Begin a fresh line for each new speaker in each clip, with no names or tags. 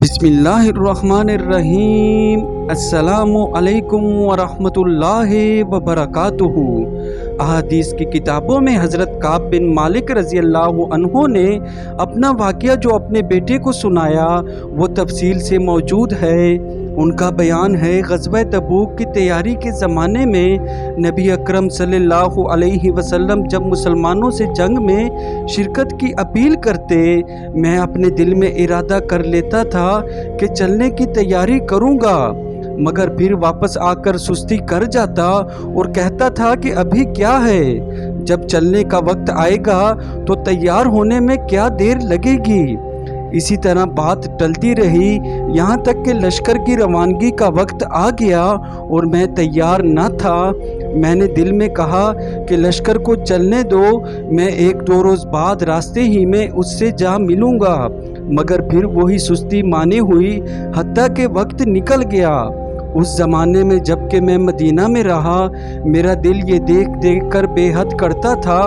بسم اللہ الرحمن الرحیم۔ السلام علیکم ورحمۃ اللہ وبرکاتہ۔ احادیث کی کتابوں میں حضرت کعب بن مالک رضی اللہ عنہ نے اپنا واقعہ جو اپنے بیٹے کو سنایا وہ تفصیل سے موجود ہے۔ ان کا بیان ہے، غزوہ تبوک کی تیاری کے زمانے میں نبی اکرم صلی اللہ علیہ وسلم جب مسلمانوں سے جنگ میں شرکت کی اپیل کرتے، میں اپنے دل میں ارادہ کر لیتا تھا کہ چلنے کی تیاری کروں گا، مگر پھر واپس آ کر سستی کر جاتا اور کہتا تھا کہ ابھی کیا ہے، جب چلنے کا وقت آئے گا تو تیار ہونے میں کیا دیر لگے گی۔ اسی طرح بات ٹلتی رہی، یہاں تک کہ لشکر کی روانگی کا وقت آ گیا اور میں تیار نہ تھا۔ میں نے دل میں کہا کہ لشکر کو چلنے دو، میں 1-2 روز بعد راستے ہی میں اس سے جا ملوں گا، مگر پھر وہی سستی مانی ہوئی، حتیٰ کہ وقت نکل گیا۔ اس زمانے میں جب کہ میں مدینہ میں رہا، میرا دل یہ دیکھ کر بے حد کرتا تھا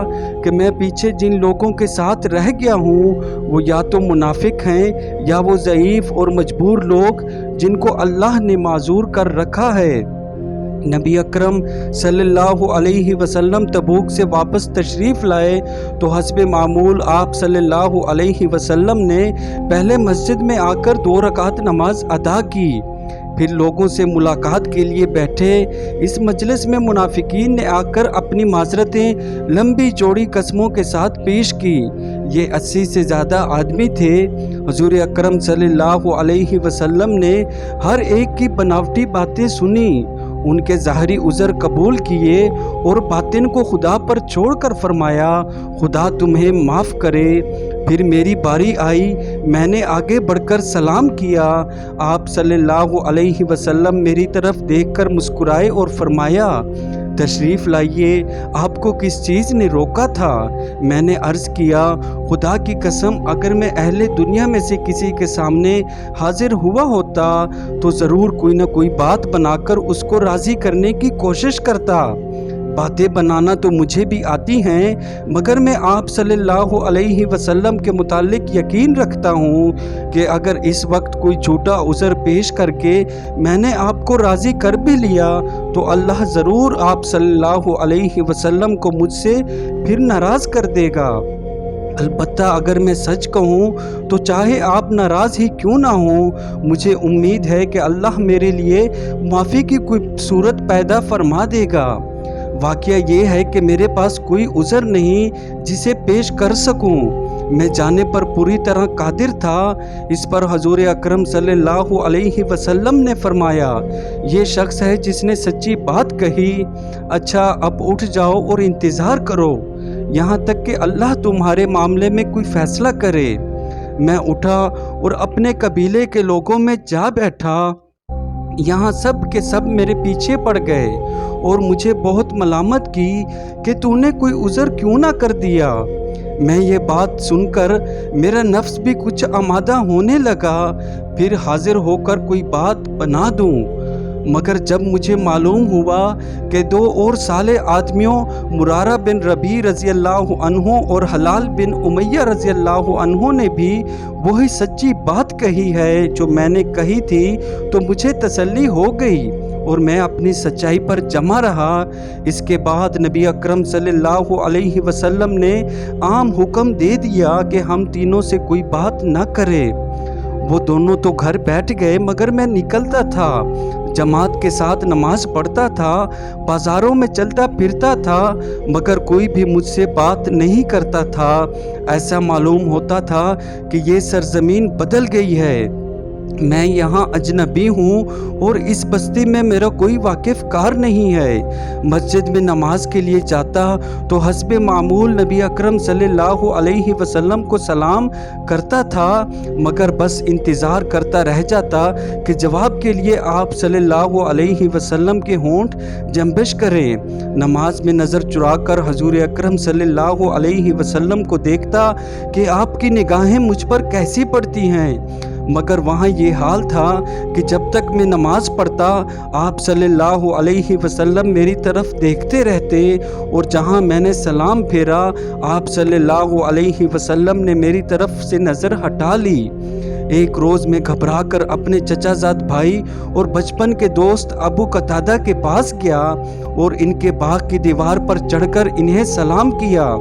کہ میں پیچھے جن لوگوں کے ساتھ رہ گیا ہوں وہ یا تو منافق ہیں یا وہ ضعیف اور مجبور لوگ جن کو اللہ نے معذور کر رکھا ہے۔ نبی اکرم صلی اللہ علیہ وسلم تبوک سے واپس تشریف لائے تو حسب معمول آپ صلی اللہ علیہ وسلم نے پہلے مسجد میں آ کر 2 رکعت نماز ادا کی، پھر لوگوں سے ملاقات کے لیے بیٹھے۔ اس مجلس میں منافقین نے آ کر اپنی معذرتیں لمبی چوڑی قسموں کے ساتھ پیش کی۔ یہ 80 سے زیادہ آدمی تھے۔ حضور اکرم صلی اللہ علیہ وسلم نے ہر ایک کی بناوٹی باتیں سنی، ان کے ظاہری عذر قبول کیے اور باطن کو خدا پر چھوڑ کر فرمایا، خدا تمہیں معاف کرے۔ پھر میری باری آئی، میں نے آگے بڑھ کر سلام کیا۔ آپ صلی اللہ علیہ وسلم میری طرف دیکھ کر مسکرائے اور فرمایا، تشریف لائیے، آپ کو کس چیز نے روکا تھا؟ میں نے عرض کیا، خدا کی قسم اگر میں اہل دنیا میں سے کسی کے سامنے حاضر ہوا ہوتا تو ضرور کوئی نہ کوئی بات بنا کر اس کو راضی کرنے کی کوشش کرتا۔ باتیں بنانا تو مجھے بھی آتی ہیں، مگر میں آپ صلی اللہ علیہ وسلم کے متعلق یقین رکھتا ہوں کہ اگر اس وقت کوئی جھوٹا عذر پیش کر کے میں نے آپ کو راضی کر بھی لیا تو اللہ ضرور آپ صلی اللہ علیہ وسلم کو مجھ سے پھر ناراض کر دے گا۔ البتہ اگر میں سچ کہوں تو چاہے آپ ناراض ہی کیوں نہ ہوں، مجھے امید ہے کہ اللہ میرے لیے معافی کی کوئی صورت پیدا فرما دے گا۔ واقعہ یہ ہے کہ میرے پاس کوئی عذر نہیں جسے پیش کر سکوں، میں جانے پر پوری طرح قادر تھا۔ اس پر حضور اکرم صلی اللہ علیہ وسلم نے فرمایا، یہ شخص ہے جس نے سچی بات کہی، اچھا اب اٹھ جاؤ اور انتظار کرو یہاں تک کہ اللہ تمہارے معاملے میں کوئی فیصلہ کرے۔ میں اٹھا اور اپنے قبیلے کے لوگوں میں جا بیٹھا۔ یہاں سب کے سب میرے پیچھے پڑ گئے اور مجھے بہت ملامت کی کہ تو نے کوئی عذر کیوں نہ کر دیا۔ میں یہ بات سن کر میرا نفس بھی کچھ آمادہ ہونے لگا پھر حاضر ہو کر کوئی بات بنا دوں، مگر جب مجھے معلوم ہوا کہ 2 اور صالح آدمیوں مرارہ بن ربیع رضی اللہ عنہ اور حلال بن امیہ رضی اللہ عنہ نے بھی وہی سچی بات کہی ہے جو میں نے کہی تھی تو مجھے تسلی ہو گئی اور میں اپنی سچائی پر جمع رہا۔ اس کے بعد نبی اکرم صلی اللہ علیہ وسلم نے عام حکم دے دیا کہ ہم تینوں سے کوئی بات نہ کرے۔ وہ دونوں تو گھر بیٹھ گئے مگر میں نکلتا تھا، جماعت کے ساتھ نماز پڑھتا تھا، بازاروں میں چلتا پھرتا تھا، مگر کوئی بھی مجھ سے بات نہیں کرتا تھا۔ ایسا معلوم ہوتا تھا کہ یہ سرزمین بدل گئی ہے، میں یہاں اجنبی ہوں اور اس بستی میں میرا کوئی واقف کار نہیں ہے۔ مسجد میں نماز کے لیے جاتا تو حسب معمول نبی اکرم صلی اللہ علیہ وسلم کو سلام کرتا تھا، مگر بس انتظار کرتا رہ جاتا کہ جواب کے لیے آپ صلی اللہ علیہ وسلم کے ہونٹ جنبش کریں۔ نماز میں نظر چرا کر حضور اکرم صلی اللہ علیہ وسلم کو دیکھتا کہ آپ کی نگاہیں مجھ پر کیسی پڑتی ہیں، مگر وہاں یہ حال تھا کہ جب تک میں نماز پڑھتا آپ صلی اللہ علیہ وسلم میری طرف دیکھتے رہتے اور جہاں میں نے سلام پھیرا آپ صلی اللہ علیہ وسلم نے میری طرف سے نظر ہٹا لی۔ ایک روز میں گھبرا کر اپنے چچا زاد بھائی اور بچپن کے دوست ابو قتادہ کے پاس گیا اور ان کے باغ کی دیوار پر چڑھ کر انہیں سلام کیا،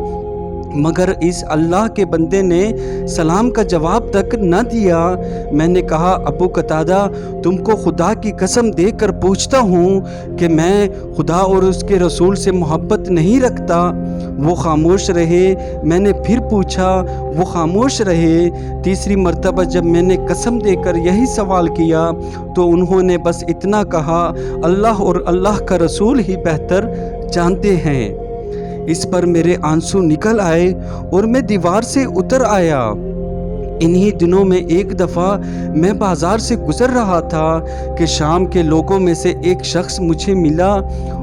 مگر اس اللہ کے بندے نے سلام کا جواب تک نہ دیا۔ میں نے کہا، ابو قتادہ، تم کو خدا کی قسم دے کر پوچھتا ہوں کہ میں خدا اور اس کے رسول سے محبت نہیں رکھتا۔ وہ خاموش رہے۔ میں نے پھر پوچھا، وہ خاموش رہے۔ تیسری مرتبہ جب میں نے قسم دے کر یہی سوال کیا تو انہوں نے بس اتنا کہا، اللہ اور اللہ کا رسول ہی بہتر جانتے ہیں۔ اس پر میرے آنسو نکل آئے اور میں دیوار سے اتر آیا۔ انہی دنوں میں ایک دفعہ میں بازار سے گزر رہا تھا کہ شام کے لوگوں میں سے ایک شخص مجھے ملا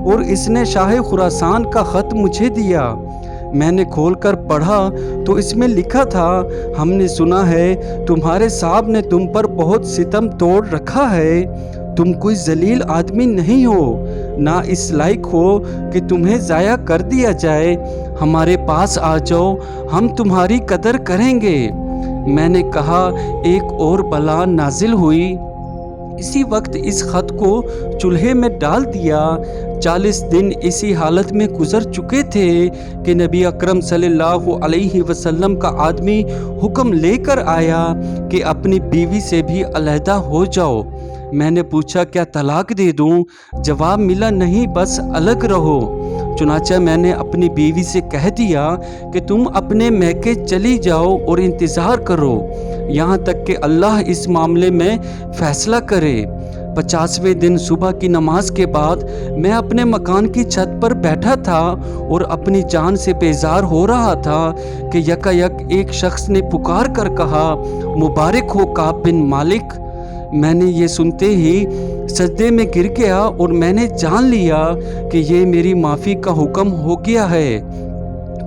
اور اس نے شاہ خراسان کا خط مجھے دیا۔ میں نے کھول کر پڑھا تو اس میں لکھا تھا، ہم نے سنا ہے تمہارے صاحب نے تم پر بہت ستم توڑ رکھا ہے، تم کوئی ذلیل آدمی نہیں ہو، نہ اس لائق ہو کہ تمہیں ضائع کر دیا جائے، ہمارے پاس آ جاؤ، ہم تمہاری قدر کریں گے۔ میں نے کہا، ایک اور بلا نازل ہوئی۔ اسی وقت اس خط کو چولہے میں ڈال دیا۔ 40 دن اسی حالت میں گزر چکے تھے کہ نبی اکرم صلی اللہ علیہ وسلم کا آدمی حکم لے کر آیا کہ اپنی بیوی سے بھی علیحدہ ہو جاؤ۔ میں نے پوچھا، کیا طلاق دے دوں؟ جواب ملا، نہیں، بس الگ رہو۔ چنانچہ میں نے اپنی بیوی سے کہہ دیا کہ تم اپنے میکے چلی جاؤ اور انتظار کرو یہاں تک کہ اللہ اس معاملے میں فیصلہ کرے۔ 50ویں دن صبح کی نماز کے بعد میں اپنے مکان کی چھت پر بیٹھا تھا اور اپنی جان سے بیزار ہو رہا تھا کہ یکایک ایک شخص نے پکار کر کہا، مبارک ہو کعب بن مالک۔ میں نے یہ سنتے ہی سجدے میں گر گیا اور میں نے جان لیا کہ یہ میری معافی کا حکم ہو گیا ہے۔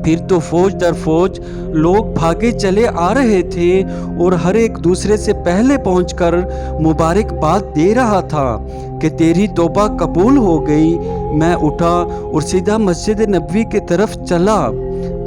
پھر تو فوج در فوج لوگ بھاگے چلے آ رہے تھے اور ہر ایک دوسرے سے پہلے پہنچ کر مبارکباد دے رہا تھا کہ تیری توبہ قبول ہو گئی۔ میں اٹھا اور سیدھا مسجد نبوی کی طرف چلا۔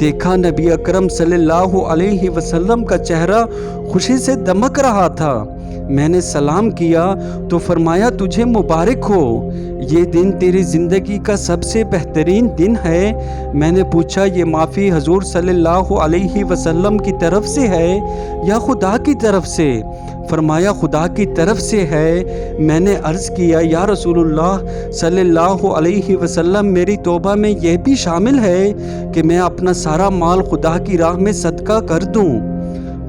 دیکھا نبی اکرم صلی اللہ علیہ وسلم کا چہرہ خوشی سے دمک رہا تھا۔ میں نے سلام کیا تو فرمایا، تجھے مبارک ہو، یہ دن تیری زندگی کا سب سے بہترین دن ہے۔ میں نے پوچھا، یہ معافی حضور صلی اللہ علیہ وسلم کی طرف سے ہے یا خدا کی طرف سے؟ فرمایا، خدا کی طرف سے ہے۔ میں نے عرض کیا، یا رسول اللہ صلی اللہ علیہ وسلم، میری توبہ میں یہ بھی شامل ہے کہ میں اپنا سارا مال خدا کی راہ میں صدقہ کر دوں؟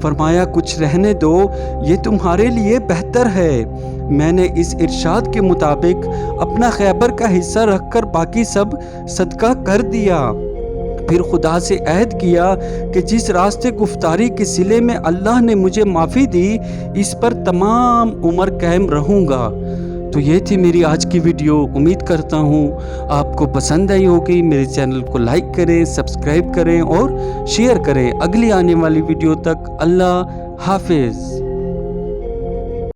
فرمایا، کچھ رہنے دو، یہ تمہارے لیے بہتر ہے۔ میں نے اس ارشاد کے مطابق اپنا خیبر کا حصہ رکھ کر باقی سب صدقہ کر دیا۔ پھر خدا سے عہد کیا کہ جس راستے گفتاری کے صلے میں اللہ نے مجھے معافی دی، اس پر تمام عمر قائم رہوں گا۔ تو یہ تھی میری آج کی ویڈیو۔ امید کرتا ہوں آپ کو پسند آئی ہوگی۔ میرے چینل کو لائک کریں، سبسکرائب کریں اور شیئر کریں۔ اگلی آنے والی ویڈیو تک اللہ حافظ۔